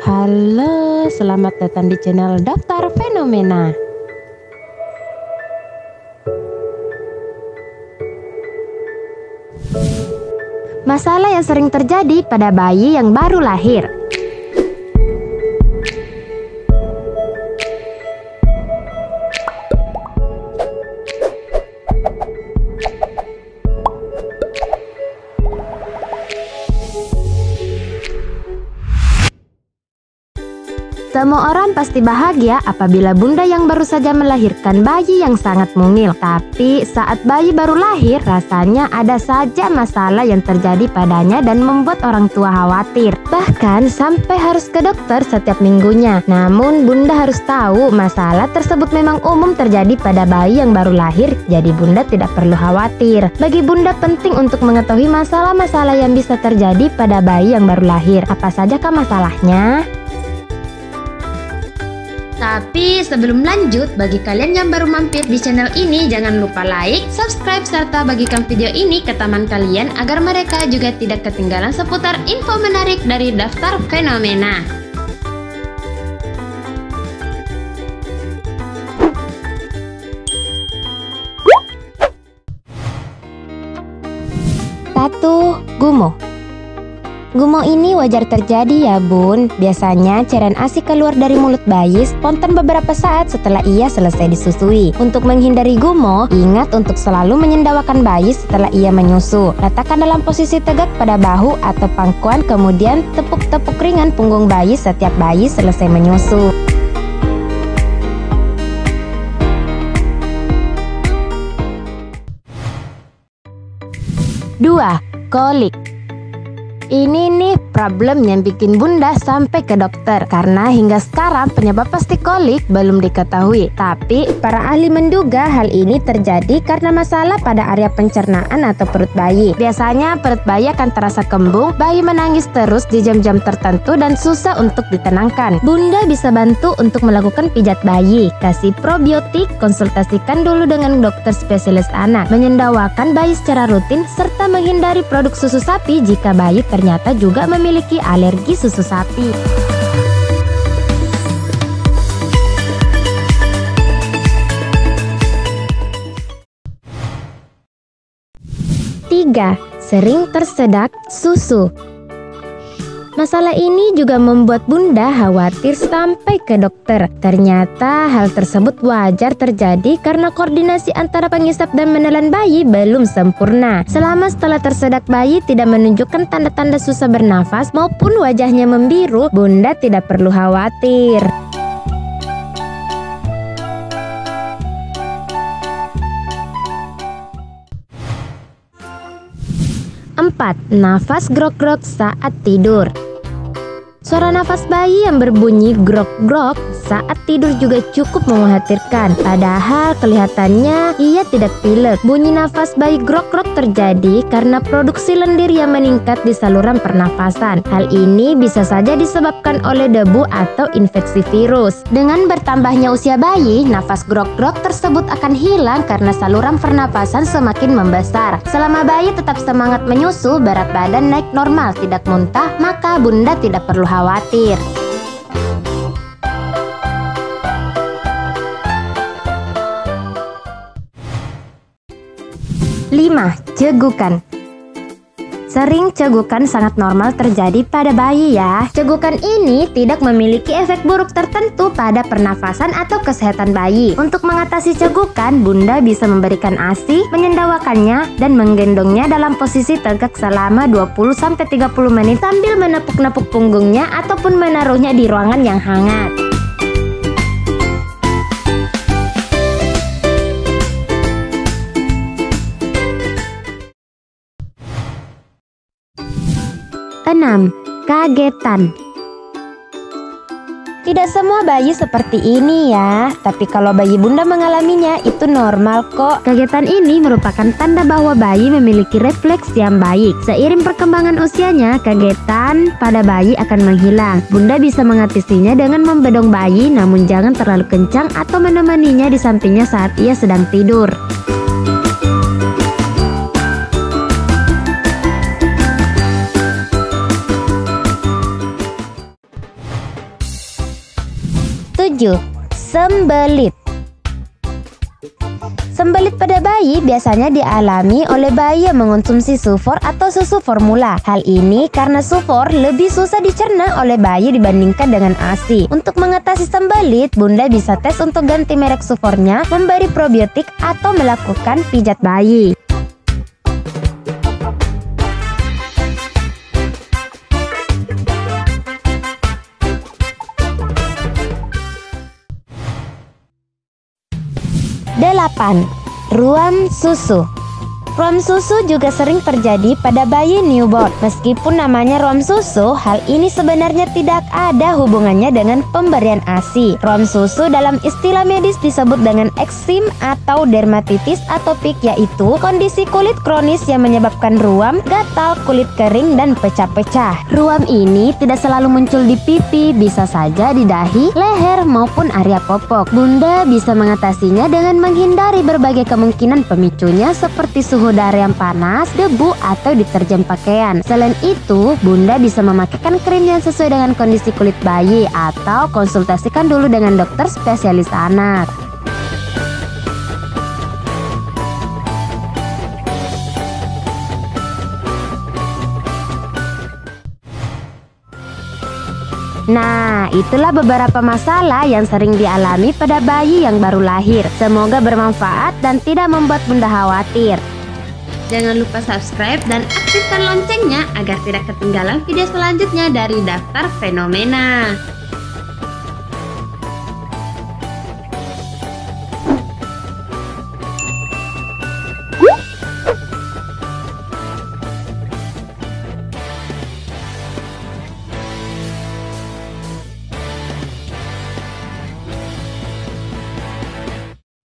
Halo, selamat datang di channel Daftar Fenomena. Masalah yang sering terjadi pada bayi yang baru lahir. Semua orang pasti bahagia apabila bunda yang baru saja melahirkan bayi yang sangat mungil. Tapi saat bayi baru lahir, rasanya ada saja masalah yang terjadi padanya dan membuat orang tua khawatir. Bahkan sampai harus ke dokter setiap minggunya. Namun bunda harus tahu masalah tersebut memang umum terjadi pada bayi yang baru lahir. Jadi bunda tidak perlu khawatir. Bagi bunda penting untuk mengetahui masalah-masalah yang bisa terjadi pada bayi yang baru lahir. Apa sajakah masalahnya? Tapi sebelum lanjut, bagi kalian yang baru mampir di channel ini, jangan lupa like, subscribe, serta bagikan video ini ke teman kalian agar mereka juga tidak ketinggalan seputar info menarik dari Daftar Fenomena. Satu, gumoh. Gumoh ini wajar terjadi ya bun. Biasanya cairan ASI keluar dari mulut bayi spontan beberapa saat setelah ia selesai disusui. Untuk menghindari gumoh, ingat untuk selalu menyendawakan bayi setelah ia menyusu. Letakkan dalam posisi tegak pada bahu atau pangkuan, kemudian tepuk-tepuk ringan punggung bayi setiap bayi selesai menyusu. Dua, kolik. Ini nih problem yang bikin bunda sampai ke dokter. Karena hingga sekarang penyebab pasti kolik belum diketahui. Tapi para ahli menduga hal ini terjadi karena masalah pada area pencernaan atau perut bayi. Biasanya perut bayi akan terasa kembung, bayi menangis terus di jam-jam tertentu dan susah untuk ditenangkan. Bunda bisa bantu untuk melakukan pijat bayi, kasih probiotik, konsultasikan dulu dengan dokter spesialis anak, menyendawakan bayi secara rutin, serta menghindari produk susu sapi jika bayi ternyata juga memiliki alergi susu sapi. Tiga, sering tersedak susu. Masalah ini juga membuat bunda khawatir sampai ke dokter. Ternyata hal tersebut wajar terjadi karena koordinasi antara pengisap dan menelan bayi belum sempurna. Selama setelah tersedak bayi tidak menunjukkan tanda-tanda susah bernafas maupun wajahnya membiru, bunda tidak perlu khawatir. 4. Nafas grok-grok saat tidur. Suara nafas bayi yang berbunyi grok-grok saat tidur juga cukup mengkhawatirkan. Padahal kelihatannya ia tidak pilek. Bunyi nafas bayi grok-grok terjadi karena produksi lendir yang meningkat di saluran pernafasan. Hal ini bisa saja disebabkan oleh debu atau infeksi virus. Dengan bertambahnya usia bayi, nafas grok-grok tersebut akan hilang karena saluran pernafasan semakin membesar. Selama bayi tetap semangat menyusu, berat badan naik normal, tidak muntah, maka bunda tidak perlu khawatir. 5. Cegukan. Sering cegukan sangat normal terjadi pada bayi ya. Cegukan ini tidak memiliki efek buruk tertentu pada pernafasan atau kesehatan bayi. Untuk mengatasi cegukan, bunda bisa memberikan ASI, menyendawakannya, dan menggendongnya dalam posisi tegak selama 20-30 menit sambil menepuk-nepuk punggungnya ataupun menaruhnya di ruangan yang hangat. 6. Kagetan. Tidak semua bayi seperti ini ya, tapi kalau bayi bunda mengalaminya itu normal kok. Kagetan ini merupakan tanda bahwa bayi memiliki refleks yang baik. Seiring perkembangan usianya, kagetan pada bayi akan menghilang. Bunda bisa mengatasinya dengan membedong bayi, namun jangan terlalu kencang atau menemaninya di sampingnya saat ia sedang tidur. 7. 7. Sembelit. Sembelit pada bayi biasanya dialami oleh bayi yang mengonsumsi sufor atau susu formula. Hal ini karena sufor lebih susah dicerna oleh bayi dibandingkan dengan ASI. Untuk mengatasi sembelit, bunda bisa tes untuk ganti merek sufornya, memberi probiotik, atau melakukan pijat bayi. Delapan. Ruam susu. Ruam susu juga sering terjadi pada bayi newborn. Meskipun namanya ruam susu, hal ini sebenarnya tidak ada hubungannya dengan pemberian ASI. Ruam susu dalam istilah medis disebut dengan eksim atau dermatitis atopik, yaitu kondisi kulit kronis yang menyebabkan ruam, gatal, kulit kering, dan pecah-pecah. Ruam ini tidak selalu muncul di pipi, bisa saja di dahi, leher, maupun area popok. Bunda bisa mengatasinya dengan menghindari berbagai kemungkinan pemicunya seperti suhu udara yang panas, debu, atau deterjen pakaian. Selain itu, bunda bisa memakaikan krim yang sesuai dengan kondisi kulit bayi atau konsultasikan dulu dengan dokter spesialis anak. Nah, itulah beberapa masalah yang sering dialami pada bayi yang baru lahir. Semoga bermanfaat dan tidak membuat bunda khawatir. Jangan lupa subscribe dan aktifkan loncengnya agar tidak ketinggalan video selanjutnya dari Daftar Fenomena.